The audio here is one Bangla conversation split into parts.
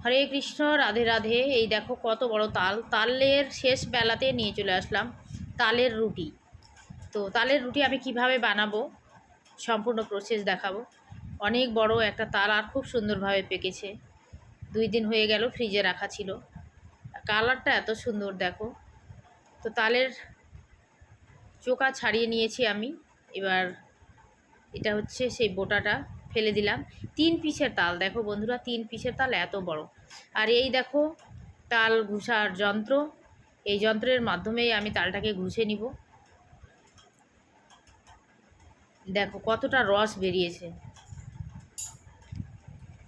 হরে কৃষ্ণ, রাধে রাধে। এই দেখো কত বড় তাল, তালের শেষ বেলাতে নিয়ে চলে আসলাম তালের রুটি। তো তালের রুটি আমি কিভাবে বানাবো সম্পূর্ণ প্রসেস দেখাবো। অনেক বড় একটা তাল আর খুব সুন্দরভাবে পেকেছে। 2 দিন হয়ে গেল ফ্রিজে রাখা ছিল। কালারটা এত সুন্দর দেখো। তো তালের চোকা ছাড়িয়ে নিয়েছি আমি। এবার এটা হচ্ছে সেই বোটাটা ফেলে দিলাম। 3 পিসের তাল দেখো বন্ধুরা, 3 পিসের তাল এত বড়। আর এই দেখো তাল ঘুষার যন্ত্র, এই যন্ত্রের মাধ্যমেই আমি তালটাকে ঘুষে নিব। দেখো কতটা রস বেরিয়েছে।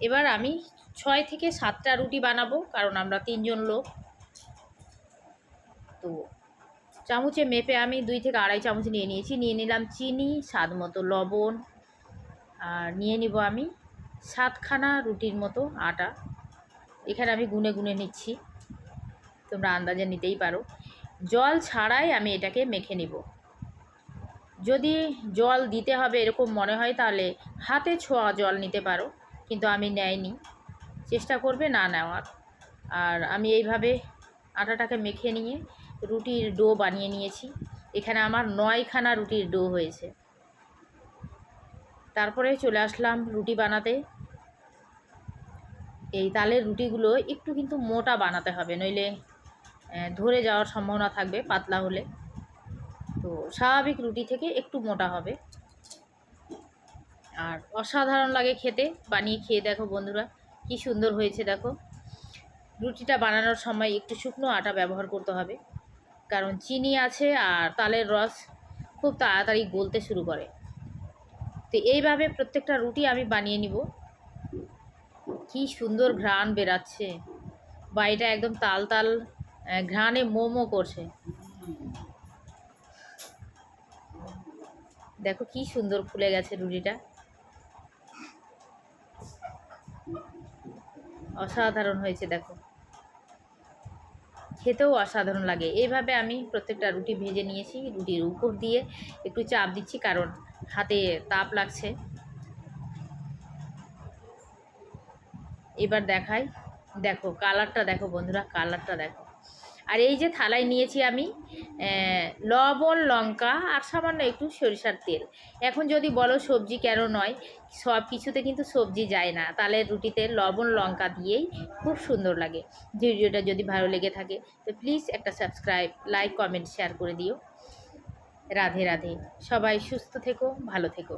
এবার আমি 6 থেকে 7টা রুটি বানাবো, কারণ আমরা 3জন লোক। তো চামচে মেপে আমি 2 থেকে আড়াই চামচ নিয়ে নিয়েছি। নিয়ে নিলাম চিনি, স্বাদ মতো লবণ, আর নিয়ে নিব আমি 7খানা রুটির মতো আটা। এখানে আমি গুনে গুনে নিচ্ছি, তোমরা আন্দাজে নিতেই পারো। জল ছাড়াই আমি এটাকে মেখে নিব। যদি জল দিতে হবে এরকম মনে হয় তাহলে হাতে ছোঁয়া জল নিতে পারো, কিন্তু আমি নেইনি। চেষ্টা করবে না নেওয়ার। আর আমি এইভাবে আটাটাকে মেখে নিয়ে রুটির ডো বানিয়ে নিয়েছি। এখানে আমার 9খানা রুটির ডো হয়েছে। তারপরে চলে আসলাম রুটি বানাতে। এই তালের রুটিগুলো একটু কিন্তু মোটা বানাতে হবে, নইলে ধরে যাওয়ার সম্ভাবনা থাকবে পাতলা হলে। তো স্বাভাবিক রুটি থেকে একটু মোটা হবে। আর অসাধারণ লাগে খেতে। বানিয়ে খেয়ে দেখো বন্ধুরা, কি সুন্দর হয়েছে দেখো। রুটিটা বানানোর সময় একটু শুকনো আটা ব্যবহার করতে হবে, কারণ চিনি আছে আর তালের রস খুব তাড়াতাড়ি গলতে শুরু করে। তো এইভাবে প্রত্যেকটা রুটি আমি বানিয়ে নিব। কি সুন্দর ঘ্রাণ বেরাচ্ছে, বাড়িটা একদম তাল তাল ঘ্রাণে মোমো করছে। দেখো কি সুন্দর ফুলে গেছে রুটিটা, অসাধারণ হয়েছে দেখো। খেতেও অসাধারণ লাগে। এইভাবে আমি প্রত্যেকটা রুটি ভেজে নিয়েছি। রুটির উপর দিয়ে একটু চাপ দিচ্ছি, কারণ হাতে তাপ লাগছে। এবার দেখাই, দেখো কালারটা দেখো বন্ধুরা, কালারটা দেখো। আর এই যে থালায় নিয়েছি আমি লবণ, লঙ্কা আর সামান্য একটু সরিষার তেল। এখন যদি বলো সবজি কেন নয়, সব কিছুতে কিন্তু সবজি যায় না, তালের রুটিতে লবণ লঙ্কা দিয়েই খুব সুন্দর লাগে। ভিডিওটা যদি ভালো লেগে থাকে তো প্লিজ একটা সাবস্ক্রাইব, লাইক, কমেন্ট, শেয়ার করে দিও। রাধে রাধে। সবাই সুস্থ থেকো, ভালো থেকো।